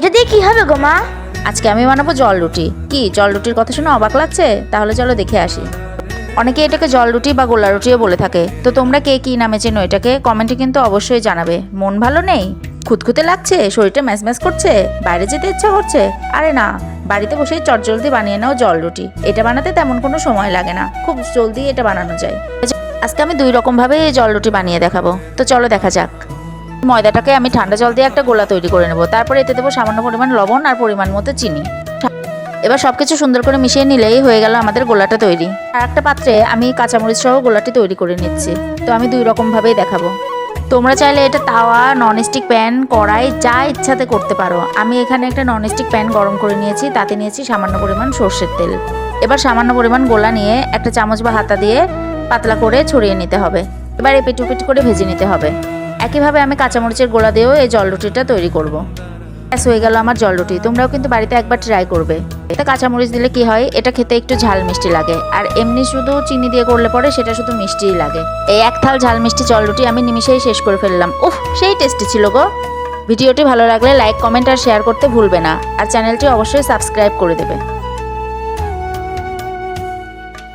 এটা দিয়ে কি হবে গো মা? আজকে আমি বানাবো জল রুটি। কি জল রুটির কথা শুনে অবাক লাগছে? তাহলে চলো দেখে আসি। অনেকে এটাকে জল রুটি বা গোলা রুটিও বলে থাকে। তো তোমরা কে কি নামে চেনো এটাকে কমেন্টে কিন্তু অবশ্যই জানাবে। মন ভালো নেই, খুঁতখুঁতে লাগছে, শরীরটা ম্যাচ ম্যাচ করছে, বাইরে যেতে ইচ্ছা করছে? আরে না, বাড়িতে বসেই চটজলদি বানিয়ে নাও জল রুটি। এটা বানাতে তেমন কোনো সময় লাগে না, খুব জলদি এটা বানানো যায়। আজকে আমি 2 রকম ভাবে জল রুটি বানিয়ে দেখাবো। তো চলো দেখা যাক। ময়দাটাকে আমি ঠান্ডা জল দিয়ে একটা গোলা তৈরি করে নেবো। তারপরে এতে দেবো সামান্য পরিমাণ লবণ আর পরিমাণ মতো চিনি। এবার সবকিছু সুন্দর করে মিশিয়ে নিলেই হয়ে গেল আমাদের গোলাটা তৈরি। আর একটা পাত্রে আমি কাঁচামরিচ সহ গোলাটি তৈরি করে নিচ্ছি। তো আমি 2 রকম ভাবেই দেখাবো। তোমরা চাইলে এটা তাওয়া, ননস্টিক প্যান, কড়াই যা ইচ্ছাতে করতে পারো। আমি এখানে একটা ননস্টিক প্যান গরম করে নিয়েছি, তাতে নিয়েছি সামান্য পরিমাণ সর্ষের তেল। এবার সামান্য পরিমাণ গোলা নিয়ে একটা চামচ বা হাতা দিয়ে পাতলা করে ছড়িয়ে নিতে হবে। এবার এপিট ওপিট করে ভেজে নিতে হবে। একইভাবে আমি কাঁচামরিচের গোলা দিয়েও এই জল রুটিটা তৈরি করব। ব্যাস হয়ে গেল আমার জল রুটি। তোমরাও কিন্তু বাড়িতে একবার ট্রাই করবে। এটা কাঁচামরিচ দিলে কি হয়, এটা খেতে একটু ঝাল মিষ্টি লাগে। আর এমনি শুধু চিনি দিয়ে করলে পরে সেটা শুধু মিষ্টিই লাগে। এই 1 থাল ঝাল মিষ্টি জল রুটি আমি নিমিশেই শেষ করে ফেললাম। উফ, সেই টেস্টি ছিল গো। ভিডিওটি ভালো লাগলে লাইক, কমেন্ট আর শেয়ার করতে ভুলবে না। আর চ্যানেলটি অবশ্যই সাবস্ক্রাইব করে দেবে।